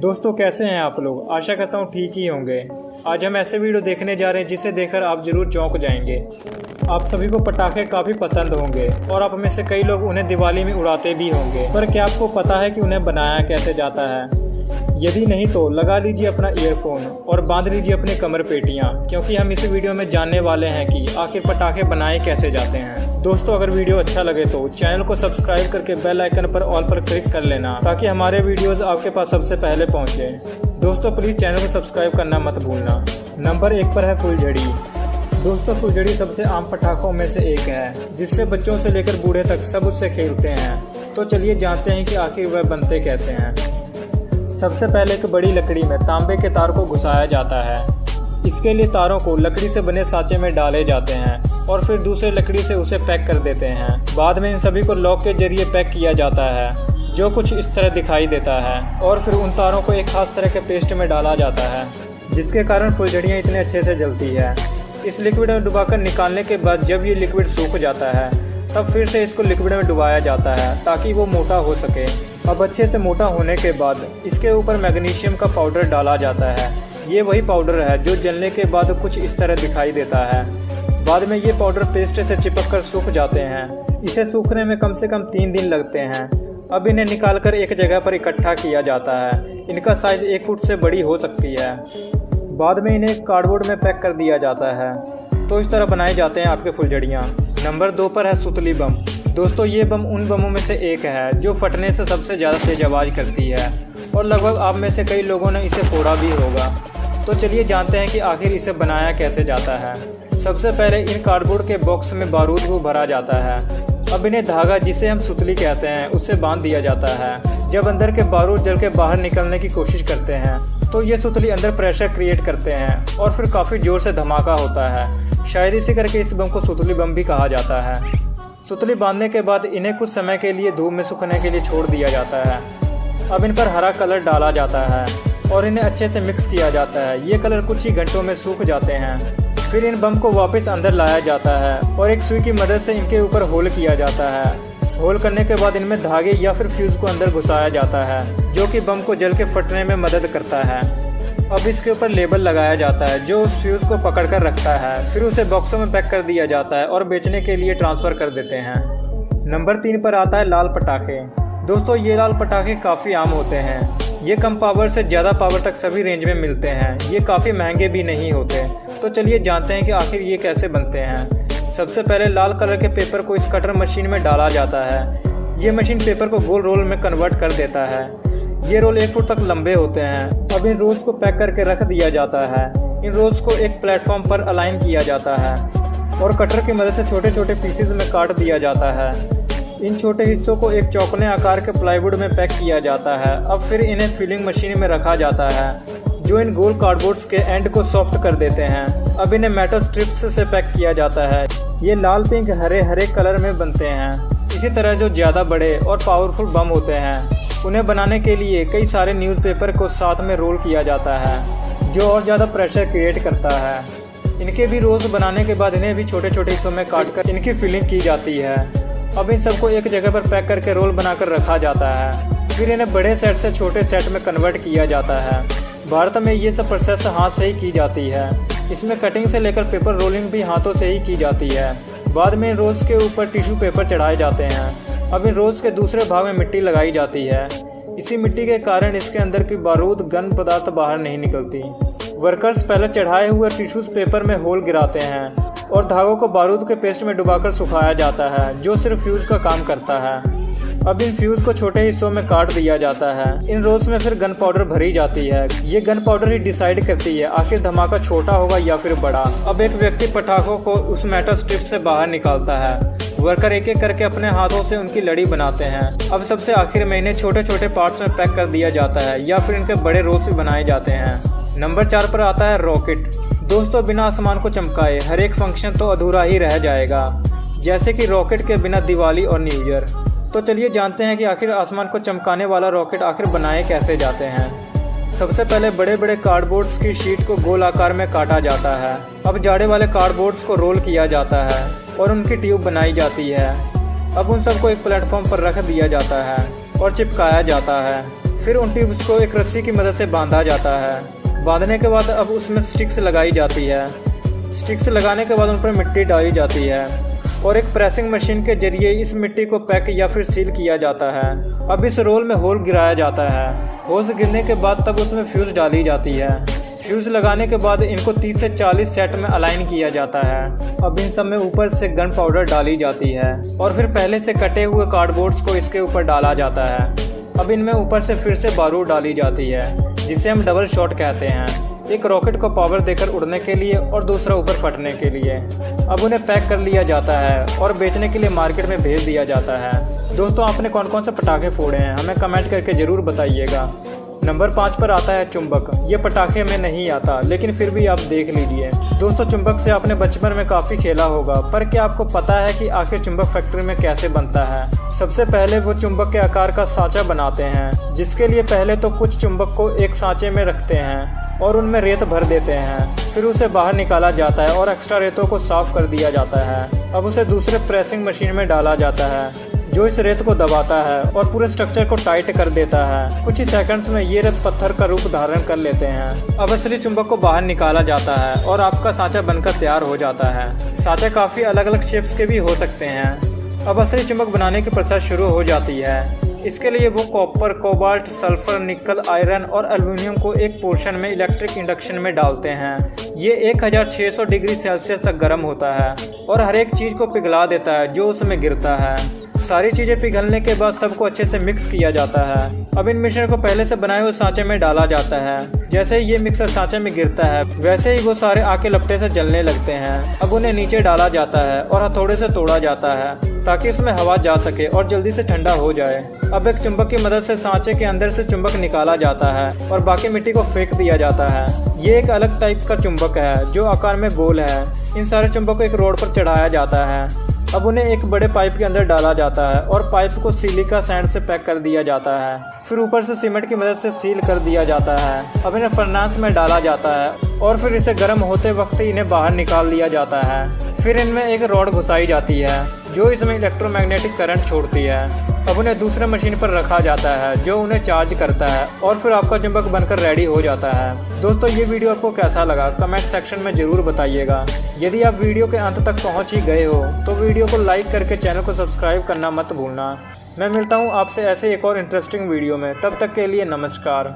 दोस्तों कैसे हैं आप लोग। आशा करता हूँ ठीक ही होंगे। आज हम ऐसे वीडियो देखने जा रहे हैं जिसे देखकर आप जरूर चौंक जाएंगे। आप सभी को पटाखे काफ़ी पसंद होंगे और आप में से कई लोग उन्हें दिवाली में उड़ाते भी होंगे, पर क्या आपको पता है कि उन्हें बनाया कैसे जाता है? यदि नहीं तो लगा लीजिए अपना ईयरफोन और बांध लीजिए अपनी कमर पेटियाँ, क्योंकि हम इस वीडियो में जानने वाले हैं कि आखिर पटाखे बनाए कैसे जाते हैं। दोस्तों अगर वीडियो अच्छा लगे तो चैनल को सब्सक्राइब करके बेल आइकन पर ऑल पर क्लिक कर लेना, ताकि हमारे वीडियोस आपके पास सबसे पहले पहुंचे। दोस्तों प्लीज़ चैनल को सब्सक्राइब करना मत भूलना। नंबर 1 पर है फुलझड़ी। दोस्तों फुलझड़ी सबसे आम पटाखों में से एक है, जिससे बच्चों से लेकर बूढ़े तक सब उससे खेलते हैं। तो चलिए जानते हैं कि आखिर वह बनते कैसे हैं। सबसे पहले एक बड़ी लकड़ी में तांबे के तार को घुसाया जाता है। इसके लिए तारों को लकड़ी से बने सांचे में डाले जाते हैं और फिर दूसरे लकड़ी से उसे पैक कर देते हैं। बाद में इन सभी को लॉक के जरिए पैक किया जाता है, जो कुछ इस तरह दिखाई देता है, और फिर उन तारों को एक खास तरह के पेस्ट में डाला जाता है, जिसके कारण फुलझड़ियाँ इतने अच्छे से जलती है। इस लिक्विड में डुबाकर निकालने के बाद जब ये लिक्विड सूख जाता है तब फिर से इसको लिक्विड में डुबाया जाता है ताकि वो मोटा हो सके। अब अच्छे से मोटा होने के बाद इसके ऊपर मैग्नीशियम का पाउडर डाला जाता है। ये वही पाउडर है जो जलने के बाद कुछ इस तरह दिखाई देता है। बाद में ये पाउडर पेस्ट से चिपक कर सूख जाते हैं। इसे सूखने में कम से कम 3 दिन लगते हैं। अब इन्हें निकालकर एक जगह पर इकट्ठा किया जाता है। इनका साइज 1 फुट से बड़ी हो सकती है। बाद में इन्हें कार्डबोर्ड में पैक कर दिया जाता है। तो इस तरह बनाए जाते हैं आपके फुलझड़ियाँ। नंबर 2 पर है सुतली बम। दोस्तों ये बम उन बमों में से एक है जो फटने से सबसे ज़्यादा तेज आवाज़ करती है और लगभग आप में से कई लोगों ने इसे फोड़ा भी होगा। तो चलिए जानते हैं कि आखिर इसे बनाया कैसे जाता है। सबसे पहले इन कार्डबोर्ड के बॉक्स में बारूद को भरा जाता है। अब इन्हें धागा, जिसे हम सुतली कहते हैं, उससे बांध दिया जाता है। जब अंदर के बारूद जल के बाहर निकलने की कोशिश करते हैं तो ये सुतली अंदर प्रेशर क्रिएट करते हैं और फिर काफ़ी ज़ोर से धमाका होता है। शायद इसी करके इस बम को सुतली बम भी कहा जाता है। सुतली बांधने के बाद इन्हें कुछ समय के लिए धूप में सूखने के लिए छोड़ दिया जाता है। अब इन पर हरा कलर डाला जाता है और इन्हें अच्छे से मिक्स किया जाता है। ये कलर कुछ ही घंटों में सूख जाते हैं। फिर इन बम को वापस अंदर लाया जाता है और एक सुई की मदद से इनके ऊपर होल किया जाता है। होल करने के बाद इनमें धागे या फिर फ्यूज़ को अंदर घुसाया जाता है, जो कि बम को जल के फटने में मदद करता है। अब इसके ऊपर लेबल लगाया जाता है जो उस फ्यूज़ को पकड़ कर रखता है। फिर उसे बॉक्सों में पैक कर दिया जाता है और बेचने के लिए ट्रांसफ़र कर देते हैं। नंबर 3 पर आता है लाल पटाखे। दोस्तों ये लाल पटाखे काफ़ी आम होते हैं। ये कम पावर से ज़्यादा पावर तक सभी रेंज में मिलते हैं। ये काफ़ी महंगे भी नहीं होते। तो चलिए जानते हैं कि आखिर ये कैसे बनते हैं। सबसे पहले लाल कलर के पेपर को इस कटर मशीन में डाला जाता है। ये मशीन पेपर को गोल रोल में कन्वर्ट कर देता है। ये रोल 1 फुट तक लंबे होते हैं। अब इन रोल्स को पैक करके रख दिया जाता है। इन रोल्स को एक प्लेटफॉर्म पर अलाइन किया जाता है और कटर की मदद से छोटे छोटे पीसेज में काट दिया जाता है। इन छोटे हिस्सों को एक चौकोने आकार के प्लाईवुड में पैक किया जाता है। अब फिर इन्हें फिलिंग मशीन में रखा जाता है, जो इन गोल कार्डबोर्ड्स के एंड को सॉफ्ट कर देते हैं। अब इन्हें मेटल स्ट्रिप्स से पैक किया जाता है। ये लाल, पिंक, हरे कलर में बनते हैं। इसी तरह जो ज़्यादा बड़े और पावरफुल बम होते हैं उन्हें बनाने के लिए कई सारे न्यूज़पेपर को साथ में रोल किया जाता है, जो और ज़्यादा प्रेशर क्रिएट करता है। इनके भी रोल्स बनाने के बाद इन्हें भी छोटे छोटे हिस्सों में काट कर इनकी फिलिंग की जाती है। अब इन सबको एक जगह पर पैक करके रोल बनाकर रखा जाता है। फिर इन्हें बड़े सेट से छोटे सेट में कन्वर्ट किया जाता है। भारत में ये सब प्रोसेस हाथ से ही की जाती है। इसमें कटिंग से लेकर पेपर रोलिंग भी हाथों से ही की जाती है। बाद में इन रोल्स के ऊपर टिश्यू पेपर चढ़ाए जाते हैं। अब इन रोल्स के दूसरे भाग में मिट्टी लगाई जाती है। इसी मिट्टी के कारण इसके अंदर की बारूद गन पदार्थ बाहर नहीं निकलती। वर्कर्स पहले चढ़ाए हुए टिश्यूज पेपर में होल गिराते हैं और धागों को बारूद के पेस्ट में डुबाकर सुखाया जाता है, जो सिर्फ फ्यूज का काम करता है। अब इन फ्यूज को छोटे हिस्सों में काट दिया जाता है। इन रोल्स में फिर गन पाउडर भरी जाती है। ये गन पाउडर ही डिसाइड करती है आखिर धमाका छोटा होगा या फिर बड़ा। अब एक व्यक्ति पटाखों को उस मेटल स्ट्रिप से बाहर निकालता है। वर्कर एक एक करके अपने हाथों से उनकी लड़ी बनाते हैं। अब सबसे आखिर में इन्हें छोटे छोटे पार्ट्स में पैक कर दिया जाता है या फिर इनके बड़े रोल्स भी बनाए जाते हैं। नंबर 4 पर आता है रॉकेट। दोस्तों बिना आसमान को चमकाए हर एक फंक्शन तो अधूरा ही रह जाएगा, जैसे कि रॉकेट के बिना दिवाली और न्यू ईयर। तो चलिए जानते हैं कि आखिर आसमान को चमकाने वाला रॉकेट आखिर बनाए कैसे जाते हैं। सबसे पहले बड़े बड़े कार्डबोर्ड्स की शीट को गोल आकार में काटा जाता है। अब जाड़े वाले कार्डबोर्ड्स को रोल किया जाता है और उनकी ट्यूब बनाई जाती है। अब उन सबको एक प्लेटफॉर्म पर रख दिया जाता है और चिपकाया जाता है। फिर उन ट्यूब्स को एक रस्सी की मदद से बांधा जाता है। बांधने के बाद अब उसमें स्टिक्स लगाई जाती है। स्टिक्स लगाने के बाद उन पर मिट्टी डाली जाती है और एक प्रेसिंग मशीन के जरिए इस मिट्टी को पैक या फिर सील किया जाता है। अब इस रोल में होल गिराया जाता है। होल्स गिरने के बाद तब उसमें फ्यूज डाली जाती है। फ्यूज लगाने के बाद इनको 30 से 40 सेट में अलाइन किया जाता है। अब इन सब में ऊपर से गन पाउडर डाली जाती है और फिर पहले से कटे हुए कार्डबोर्ड्स को इसके ऊपर डाला जाता है। अब इनमें ऊपर से फिर से बारूद डाली जाती है, जिसे हम डबल शॉट कहते हैं, एक रॉकेट को पावर देकर उड़ने के लिए और दूसरा ऊपर फटने के लिए। अब उन्हें पैक कर लिया जाता है और बेचने के लिए मार्केट में भेज दिया जाता है। दोस्तों, आपने कौन कौन से पटाखे फोड़े हैं हमें कमेंट करके ज़रूर बताइएगा। नंबर 5 पर आता है चुंबक। ये पटाखे में नहीं आता, लेकिन फिर भी आप देख लीजिए। दोस्तों, चुंबक से आपने बचपन में काफ़ी खेला होगा, पर क्या आपको पता है कि आखिर चुंबक फैक्ट्री में कैसे बनता है? सबसे पहले वो चुंबक के आकार का सांचा बनाते हैं, जिसके लिए पहले तो कुछ चुंबक को एक सांचे में रखते हैं और उनमें रेत भर देते हैं। फिर उसे बाहर निकाला जाता है और एक्स्ट्रा रेतों को साफ कर दिया जाता है। अब उसे दूसरे प्रेसिंग मशीन में डाला जाता है, जो इस रेत को दबाता है और पूरे स्ट्रक्चर को टाइट कर देता है। कुछ ही सेकंड्स में ये रेत पत्थर का रूप धारण कर लेते हैं। अब असली चुंबक को बाहर निकाला जाता है और आपका सांचा बनकर तैयार हो जाता है। सांचे काफ़ी अलग अलग शेप्स के भी हो सकते हैं। अब असली चुंबक बनाने की प्रोसेस शुरू हो जाती है। इसके लिए वो कॉपर, कोबाल्ट, सल्फर, निकल, आयरन और एल्युमिनियम को एक पोर्शन में इलेक्ट्रिक इंडक्शन में डालते हैं। ये 1600 डिग्री सेल्सियस तक गर्म होता है और हर एक चीज़ को पिघला देता है जो उसमें गिरता है। सारी चीज़ें पिघलने के बाद सबको अच्छे से मिक्स किया जाता है। अब इन मिश्रण को पहले से बनाए हुए सांचे में डाला जाता है। जैसे ही ये मिक्सर सांचे में गिरता है, वैसे ही वो सारे आके लपटे से जलने लगते हैं। अब उन्हें नीचे डाला जाता है और हथौड़े से तोड़ा जाता है ताकि उसमें हवा जा सके और जल्दी से ठंडा हो जाए। अब एक चुंबक की मदद से सांचे के अंदर से चुंबक निकाला जाता है और बाकी मिट्टी को फेंक दिया जाता है। ये एक अलग टाइप का चुंबक है जो आकार में गोल है। इन सारे चुंबक को एक रोड पर चढ़ाया जाता है। अब उन्हें एक बड़े पाइप के अंदर डाला जाता है और पाइप को सिलिका सैंड से पैक कर दिया जाता है। फिर ऊपर से सीमेंट की मदद से सील कर दिया जाता है। अब इन्हें फर्नेस में डाला जाता है और फिर इसे गर्म होते वक्त इन्हें बाहर निकाल लिया जाता है। फिर इनमें एक रॉड घुसाई जाती है जो इसमें इलेक्ट्रोमैग्नेटिक करंट छोड़ती है। अब उन्हें दूसरे मशीन पर रखा जाता है जो उन्हें चार्ज करता है और फिर आपका चुंबक बनकर रेडी हो जाता है। दोस्तों, ये वीडियो आपको कैसा लगा कमेंट सेक्शन में ज़रूर बताइएगा। यदि आप वीडियो के अंत तक पहुंच ही गए हो तो वीडियो को लाइक करके चैनल को सब्सक्राइब करना मत भूलना। मैं मिलता हूं आपसे ऐसे एक और इंटरेस्टिंग वीडियो में। तब तक के लिए नमस्कार।